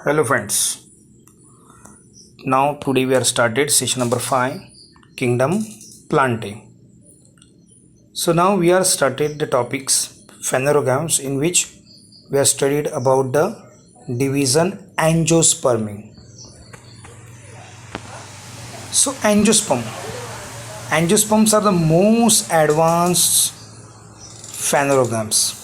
Hello friends. Now today we are started session number 5, Kingdom Plantae. So now we are started the topics phanerogams, in which we have studied about the division angiospermy. So angiosperms are the most advanced phanerogams.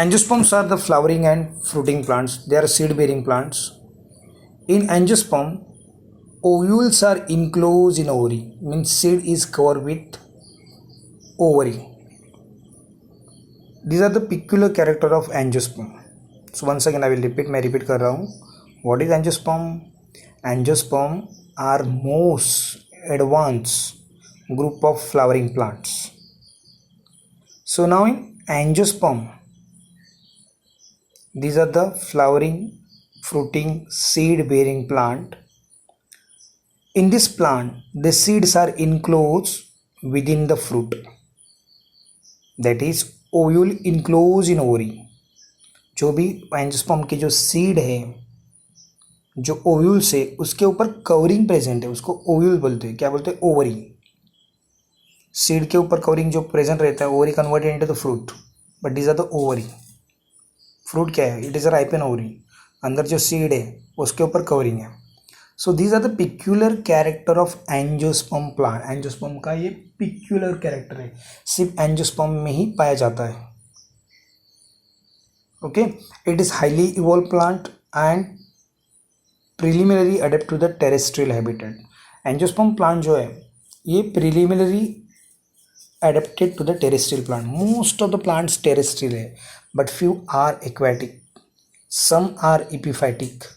Angiosperms are the flowering and fruiting plants. They are seed-bearing plants. In angiosperm, ovules are enclosed in ovary, means seed is covered with ovary. These are the peculiar character of angiosperm. So once again I will repeat, मैं repeat कर रहा हूँ. What is angiosperm? Angiosperm are most advanced group of flowering plants. So now in angiosperm, these are the flowering, fruiting, seed-bearing plant. In this plant, the seeds are enclosed within the fruit. That is, ovule enclosed in ovary. जो भी angiosperm के जो seed है, जो ovule से उसके ऊपर covering present है, उसको ओव्यूल बोलते हैं. क्या बोलते हैं? ओवरी. सीड के ऊपर कवरिंग जो प्रेजेंट रहता है, ovary converted into the fruit, but this are the ovary. Fruit क्या है? It is a ripen ovary. अंदर जो सीड है उसके ऊपर कवरिंग है. So these are the peculiar character of angiosperm plant. Angiosperm का ये पिक्यूलर कैरेक्टर है, सिर्फ एंजियोस्पर्म में ही पाया जाता है. Okay, it is highly evolve plant and preliminary adapt to the terrestrial habitat. Angiosperm plant जो है ये preliminary adapted to the terrestrial plant. Most of the plants terrestrial है, but few are aquatic, some are epiphytic.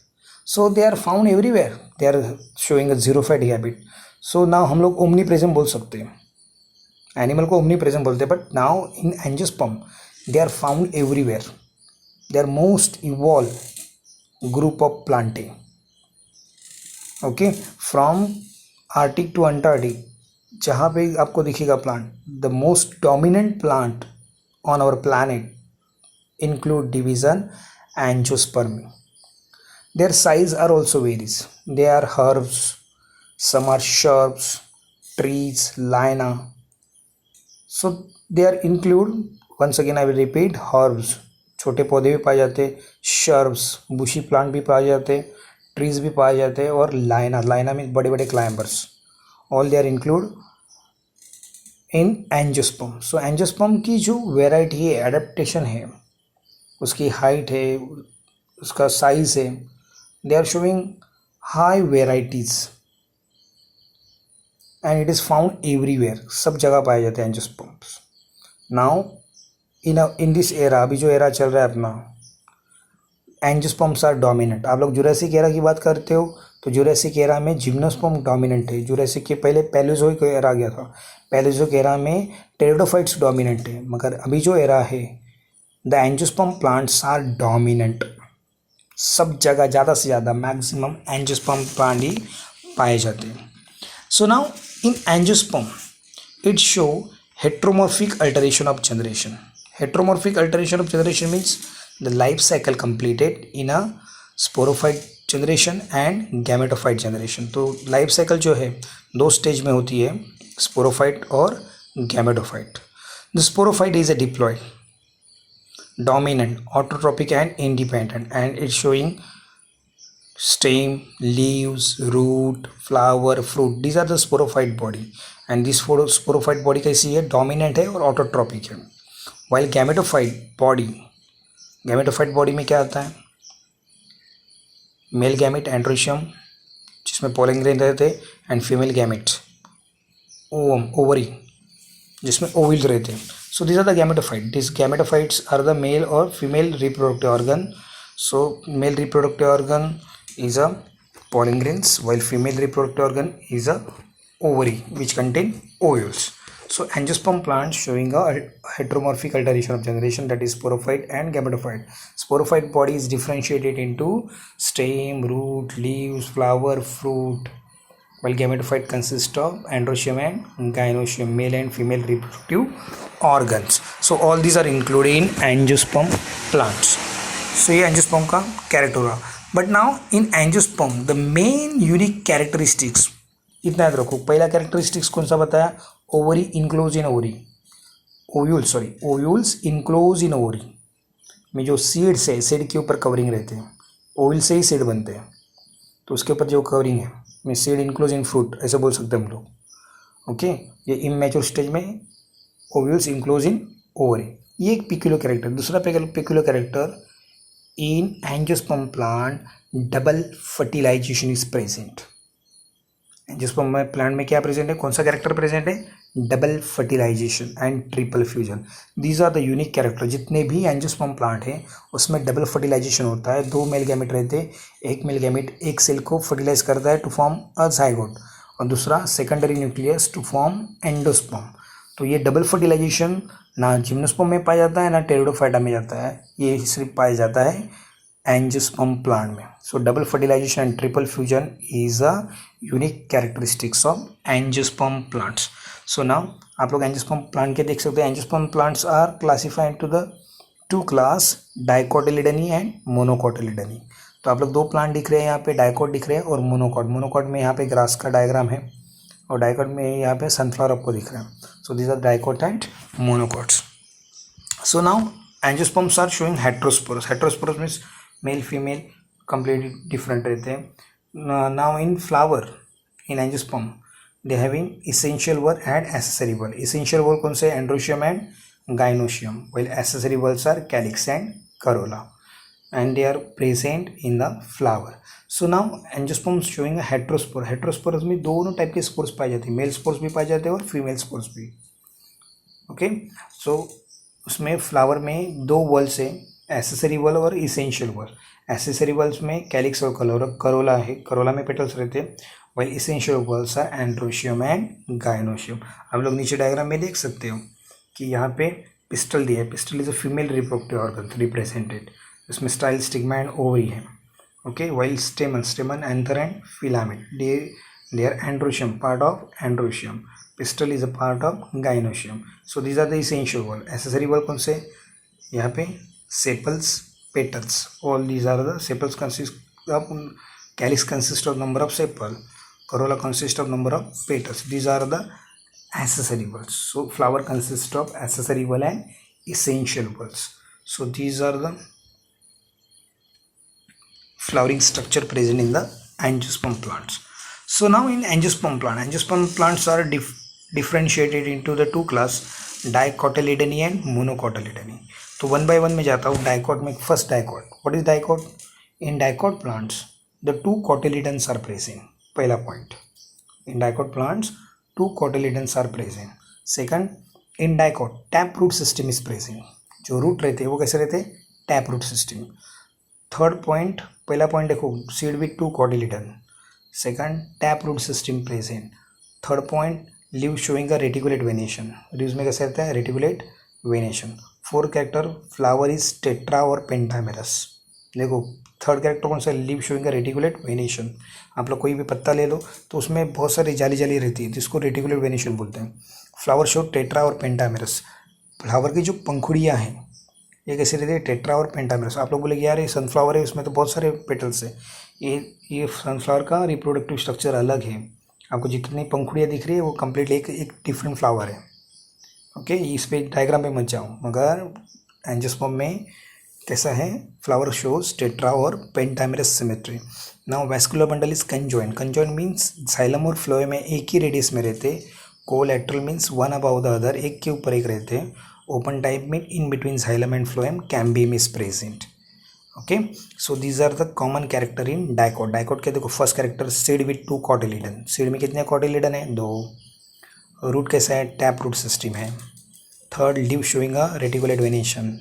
So they are found everywhere. They are showing a xerophyte habit. So now हम लोग omnipresent बोल सकते हैं, animal को omnipresent बोलते हैं, but now in angiosperm they are found everywhere. They are most evolved group of plantae. Okay, from Arctic to Antarctic, जहाँ पे आपको दिखेगा plant, the most dominant plant on our planet include division angiospermae. Their size are also varies. They are herbs, some are shrubs, trees, lianas. So they are include, once again I will repeat, herbs छोटे पौधे भी पाए जाते, shrubs बुशी plant भी पाए जाते, trees भी पाए जाते, और लाइना मीन्स बड़े बड़े climbers. All they are include in angiosperm. So angiosperm की जो वेराइटी है, एडेप्टेशन है, उसकी हाइट है, उसका साइज है, they are showing high varieties and it is found everywhere. सब जगह पाए जाते हैं angiosperms. Now in this era, अभी जो एरा चल रहा है अपना, एंजियोस्पर्म्स आर डोमिनेंट. आप लोग जुरासिक एरा की बात करते हो तो जुरासिक एरा में जिम्नोस्पर्म डोमिनेंट है. जुरासिक के पहले पैलेजोइक एरा आ गया था. पैलेजोइक एरा में टेरिडोफाइट्स डोमिनेंट है, मगर अभी जो एरा है, the angiosperm plants are dominant. सब जगह ज़्यादा से ज़्यादा मैक्सिमम एंजियोस्पर्म प्लांट ही पाए जाते हैं. So now in angiosperm it show heteromorphic alternation of generation. Heteromorphic alternation of generation means the life cycle completed in a sporophyte generation and gametophyte generation. तो life cycle जो है दो stage में होती है, स्पोरोफाइट और gametophyte. The sporophyte is a diploid, dominant, autotrophic and independent, and it's showing stem, leaves, root, flower, fruit. These are the sporophyte body. And this sporophyte body कैसी है? Dominant है और ऑटोट्रॉपिक है. While gametophyte body में क्या आता है? Male gamete androecium, जिसमें पोलन ग्रेन रहते हैं, एंड फीमेल गैमेट ओवरी, जिसमें ओविल रहते हैं. So these are the gametophyte. This gametophytes are the male और female reproductive organ. So male reproductive organ is a pollen grains, while female reproductive organ is a ovary which contain ovules. So angiosperm plants showing a heteromorphic alteration of generation, that is sporophyte and gametophyte. Sporophyte body is differentiated into stem, root, leaves, flower, fruit, while gametophyte consists of androecium and gynoecium, male and female reproductive organs. So all these are included in angiosperm plants. So ये angiosperm का character हुआ. But now in angiosperm the main unique characteristics, इतना याद रखो. पहला characteristics कौन सा बताया? Ovary enclose in ovary, ovules enclose in ovary में जो सीड्स है, सीड के ऊपर कवरिंग रहते हैं. ओव्यूल से ही सीड बनते हैं, तो उसके ऊपर जो कवरिंग है में सीड इनक्लोज इन फ्रूट ऐसे बोल सकते हैं हम लोग. ओके, ये इमैच्योर स्टेज में ओव्यूल्स इनक्लोज इन ओवरी, ये एक पिक्यूलर कैरेक्टर. दूसरा peculiar character, in angiosperm plant double fertilization is present. Angiosperm में प्लांट में क्या प्रेजेंट है? कौन सा कैरेक्टर प्रेजेंट है? Double fertilization and triple fusion. These are the unique character. जितने भी एंजियोस्पर्म प्लांट हैं उसमें डबल फर्टिलाइजेशन होता है. 2 मेल गैमेट रहते हैं, एक मेल गैमेट एक सेल को फर्टिलाइज करता है टू फॉर्म अ जाइगोट, और दूसरा secondary nucleus to form endosperm. तो ये डबल फर्टिलाइजेशन ना जिम्नोस्पर्म में पाया जाता है ना टेरिडोफाइटा में जाता है, ये सिर्फ पाया जाता है एंजियोस्पर्म प्लांट में. So double fertilization and triple fusion is a unique characteristics of angiosperm plants. So now आप लोग एंजियोस्पर्म प्लांट के देख सकते हैं. Angiosperm plants are classified to the 2 class, dicotyledonae and monocotyledonae. तो आप लोग 2 प्लांट दिख रहे हैं यहाँ पे, डाइकोट दिख रहे हैं और मोनोकोट. मोनोकोट में यहाँ पे ग्रास का डायग्राम है और डाइकोट में यहाँ पे सनफ्लावर आपको दिख रहा है. So these are dicot and monocots. So now angiosperms are showing heterosporous. Heterosporous means male female completely different रहते हैं. Now in flower in angiosperm they having essential whorl and accessory whorl. Essential whorl कौन से? Androecium and gynoecium, while accessory whorls are calyx and corolla, and they are present in the flower. So now angiosperm showing a heterospore. heterospores में दोनों type के spores पाए जाते हैं, mail spores भी पाए जाते हैं और फीमेल स्पोर्स भी. ओके, सो उसमें फ्लावर में 2 वॉल्स है, एसेसरी वॉल और इसेंशियल वॉल. एसेसरी वॉल्स में कैलिक्स और करोला है, करोला में पेटल्स रहते हैं, while essential whorls are androecium and gynoecium. आप लोग नीचे डायग्राम में देख सकते हो कि यहाँ पे पिस्टल दिया है. Pistil is a female reproductive organ represented. इसमें स्टाइल, स्टिग्मा एंड ओवरी है. Okay, while stamen, anther and filament, they are androecium, part of androecium. Pistil is a part of gynoecium. So these are the essential whorl. Accessory whorl कौन से? यहाँ पे sepals, petals. All these are the sepals consist of, calyx consists of number of sepal, corolla consists of number of petals. These are the accessory whorls. So flower consists of accessory whorl and essential whorls. So these are the flowering structure present in the angiosperm plants. So now in angiosperm plants are differentiated into the 2 class, dicotyledony and monocotyledony. तो 1 by 1 में जाता हूँ. Dicot में first dicot. What is dicot? In dicot plants the 2 cotyledons are present. पहला point, in dicot plants 2 cotyledons are present. Second, in dicot tap root system is present. जो root रहते हैं वो कैसे रहते हैं? Tap root system. Third point, पहला point देखो, seed with 2 cotyledon. Second, tap root system present. Third point, leave showing a reticulate venation. Leaves में कैसे रहता है? Reticulate venation. 4th character, flower is tetra और पेंटामेरस. देखो थर्ड कैरेक्टर कौन सा? Leave showing a reticulate venation. आप लोग कोई भी पत्ता ले लो तो उसमें बहुत सारी जाली जाली रहती है जिसको रेटिकुलेट वेनेशन बोलते हैं. फ्लावर शो टेट्रा और पेंटामेरस. फ्लावर की जो पंखुड़ियाँ हैं ये कैसे रहती है? टेट्रा और पेंटामेरस. आप लोग बोले यार ये सनफ्लावर है, उसमें तो बहुत सारे पेटल्स है. ये सनफ्लावर का रिप्रोडक्टिव स्ट्रक्चर अलग है. आपको जितनी पंखुड़ियाँ दिख रही है वो कम्प्लीटली एक डिफरेंट फ्लावर है. ओके, इस पे डायग्राम पे मत जाऊँ, मगर एंजियोस्पर्म में कैसा है? फ्लावर शोज टेट्रा और pentamerous symmetry. Now vascular bundle is conjoint. Conjoint means xylem और फ्लोएम में एक ही रेडियस में रहते. Collateral means one above the other, एक के ऊपर एक रहते हैं. ओपन टाइप में in between xylem and phloem cambium is present. Okay, so these are the common character in dicot. Dicot के देखो first character, seed with 2 cotyledon. Seed में कितने कोटिलिडन है? 2. रूट कैसा है? टैप रूट सिस्टम है. Third, leave showing a reticulate venation.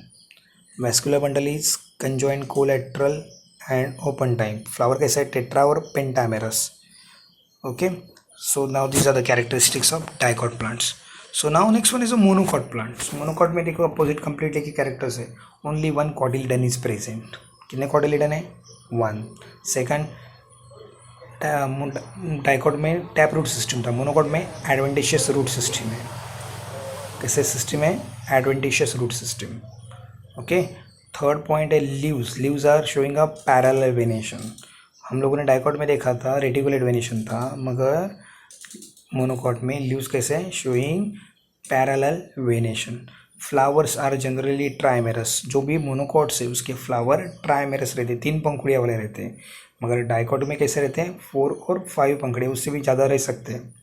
Vascular bundle is conjoint, collateral and open type. Flower कैसा है? टेट्रा और pentamerous. Okay, so now these are the characteristics of dicot plants. So now next one is a monocot plants. Monocot में देखो opposite completely के characters है. Only 1 cotyledon is present. कितने cotyledon है? 1. Second, dicot में tap root system था, monocot में adventitious root system है। कैसे सिस्टम है? Adventitious root system. Okay, third point है leaves. Leaves are showing a parallel venation. हम लोगों ने डाइकॉट में देखा था रेटिकुलेट वेनेशन था, मगर मोनोकॉट में लीव्स कैसे हैं? Showing parallel venation. Flowers are generally trimerous. जो भी मोनोकॉट्स है उसके फ्लावर ट्राइमेरस रहते, 3 पंखुड़ियाँ वाले रहते हैं, मगर डाइकॉट में कैसे रहते हैं? 4 और 5 पंखुड़ियाँ, उससे भी ज़्यादा रह सकते हैं,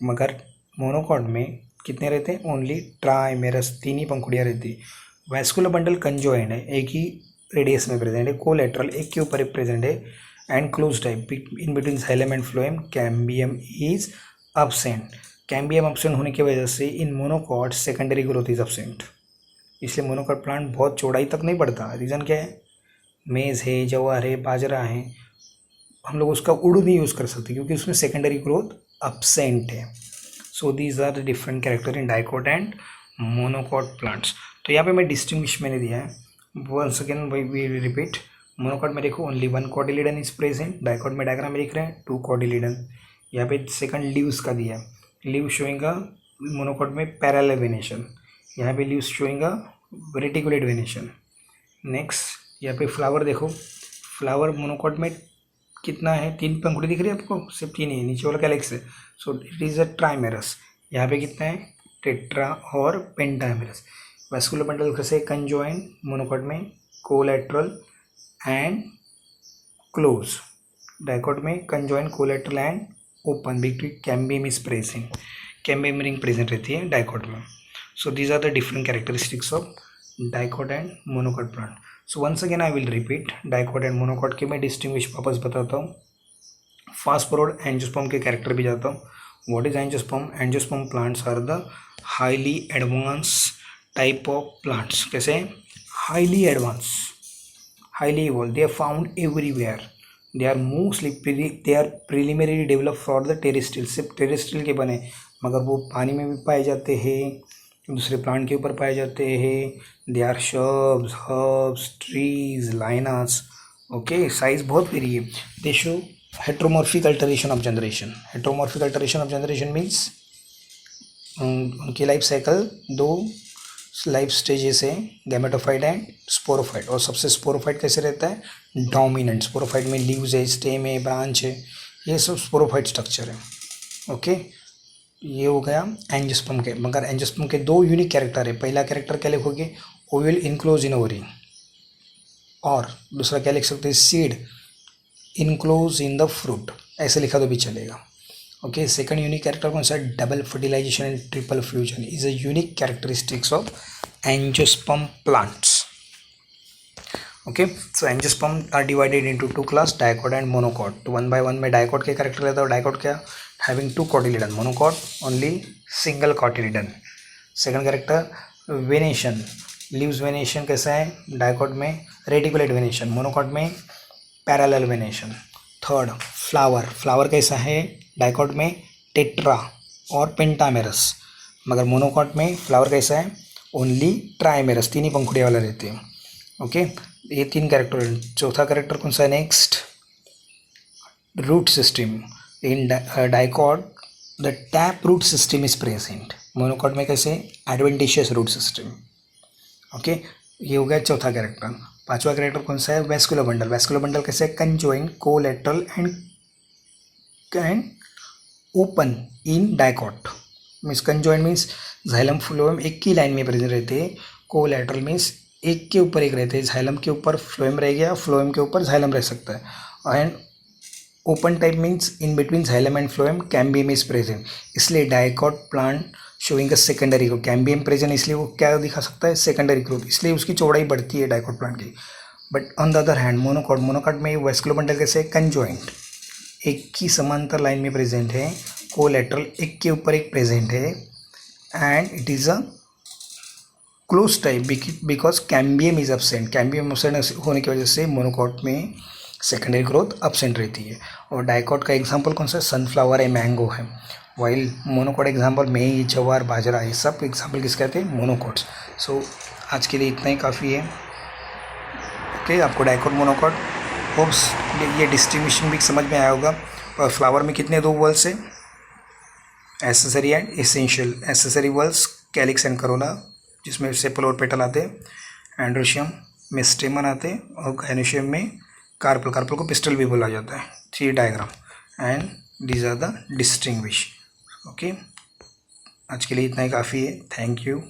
मगर मोनोकॉट में कितने रहते हैं? ओनली ट्राइमेरस, 3 ही पंखुड़ियाँ रहती है। वैस्कुलर बंडल कंजॉइंट है, एक ही रेडियस में प्रेजेंट है। कोलेटरल एक के ऊपर एक प्रेजेंट है। And close type in between xylem and phloem cambium is absent. Cambium absent होने की वजह से in monocot secondary growth is absent, इसलिए मोनोकॉट प्लांट बहुत चौड़ाई तक नहीं बढ़ता। रीज़न क्या है? मेज़ है, जवार है, बाजरा है, हम लोग उसका उड़ नहीं यूज़ कर सकते क्योंकि उसमें सेकेंडरी ग्रोथ अब्सेंट है। So these are the different character in dicot and monocot plants. तो यहाँ पे मैं डिस्टिंग्विश मैंने दिया है, once again we repeat. Monocot में देखो only 1 cotyledon is present, dicot में डायग्राम में लिख रहे हैं 2 कॉटिलिडन। यहाँ पे सेकंड लीव्स का दिया है, लीव शोइंग अ मोनोकॉट में पैरेलल वेनेशन, यहाँ पे leaves showing a reticulate venation. Next यहाँ पे फ्लावर देखो, फ्लावर मोनोकॉट में कितना है? 3 पंखुड़ी दिख रही है आपको? सिर्फ 3 ही, नीचे वाला कैलेक्स है, सो इट इज़ अ ट्राइमेरस। यहाँ पे कितना है? टेट्रा और पेंटामेरस। वैस्कुलर बंडल कैसे? कंजॉइंट, मोनोकॉट में कोलैटरल एंड क्लोज, डाइकॉट में conjoint, collateral and open. Between cambium is present, cambium ring present रहती है डाइकॉट में। So these are the different characteristics of dicot and monocot plant. So once again I will repeat, dicot and monocot के मैं distinguish वापस बताता हूँ। Fast forward angiosperm के character भी जाता हूँ। What is angiosperm? Angiosperm plants are the highly advance type of plants. कैसे? Highly advance, highly evolve, they are found everywhere, they are mostly they are preliminary develop for the terrestrial. सिर्फ terrestrial के बने, मगर वो पानी में भी पाए जाते हैं, दूसरे प्लांट के ऊपर पाए जाते हैं। They are shrubs, herbs, trees, lianas. Okay, size बहुत वेरी है। They show heteromorphic alternation of generation. Heteromorphic alternation of generation means उनकी लाइफ साइकिल 2 लाइफ स्टेजेस है, गैमेटोफाइट एंड स्पोरोफाइट। और सबसे स्पोरोफाइट कैसे रहता है? डोमिनेंट। स्पोरोफाइट में लीव्स है, स्टेम है, ब्रांच है, ये सब स्पोरोफाइट स्ट्रक्चर है। ओके, ये हो गया एंजियोस्पर्म के। मगर एंजियोस्पर्म के 2 यूनिक कैरेक्टर है। पहला कैरेक्टर क्या लिखोगे? ओवल इनक्लोज इन ओवरी, और दूसरा क्या लिख सकते हैं? Seed enclose in the fruit, ऐसे लिखा तो भी चलेगा। ओके, सेकंड यूनिक कैरेक्टर कौन सा? Double fertilization and triple fusion is a unique characteristics of angiosperm plants. Okay, so angiosperm are divided into 2 class, dicot and monocot. तो 1 by 1 में dicot के कैरेक्टर लेता है। डाइकॉट क्या? Having 2 cotyledon, monocot only single cotyledon. Second character venation, leaves venation कैसा है? Dicot में reticulate venation, monocot में parallel venation. Third flower, flower कैसा है? डाइकॉट में टेट्रा और पेंटामेरस, मगर मोनोकॉट में फ्लावर कैसा है? ओनली ट्राइमेरस, 3 ही पंखुड़ियाँ वाला रहते हैं। ओके, ये 3 कैरेक्टर। चौथा कैरेक्टर कौन सा है? Next, root system. In dicot the tap root system is present, monocot में कैसे? Adventitious root system. ओके, ये हो गया चौथा कैरेक्टर। पांचवा कैरेक्टर कौन सा है? Vascular bundle. वैस्कुलर बंडल कैसे? Conjoint, collateral and open in dicot. Means conjoint means xylem phloem एक ही लाइन में प्रेजेंट रहते हैं। कोलैटरल मीन्स एक के ऊपर एक रहते हैं, जाइलम के ऊपर फ्लोएम रह गया, फ्लोएम के ऊपर जाइलम रह सकता है। And open type means in between xylem and phloem cambium is present, इसलिए dicot plant showing a secondary growth. Cambium present इसलिए वो क्या दिखा सकता है? सेकेंडरी ग्रोथ, इसलिए उसकी चौड़ाई बढ़ती है डाइकॉट प्लांट की। But on the other hand monocot में वैस्कुलर बंडल कैसे? कंजॉइंट, एक ही समांतर लाइन में प्रेजेंट है, कोलैटरल एक के ऊपर एक प्रेजेंट है, and it is a close type because cambium is absent. Cambium absent होने की वजह से मोनोकॉट में सेकेंडरी ग्रोथ एब्सेंट रहती है। और डाइकॉट का एग्जांपल कौन सा है? सनफ्लावर है, मैंगो है। वाइल मोनोकॉट एग्जांपल मेज, जवार, बाजरा, ये सब एग्जांपल किस कहते हैं? मोनोकॉट्स। सो आज के लिए इतना ही काफ़ी है। ओके, आपको डाइकॉट, मोनोकॉट, होप्स ये डिस्टिंग्विशन भी समझ में आया होगा। और फ्लावर में कितने 2 वल्स है? Accessory and essential. Accessory whorls calyx and corolla, जिसमें सेपल और पेटल आते हैं। एंड्रोशियम में स्टेमन आते हैं, और गायनोशियम में कार्पल। कार्पल को पिस्टल भी बोला जाता है। 3 diagram and these are the distinguish. Okay, आज के लिए इतना ही काफ़ी है। Thank you.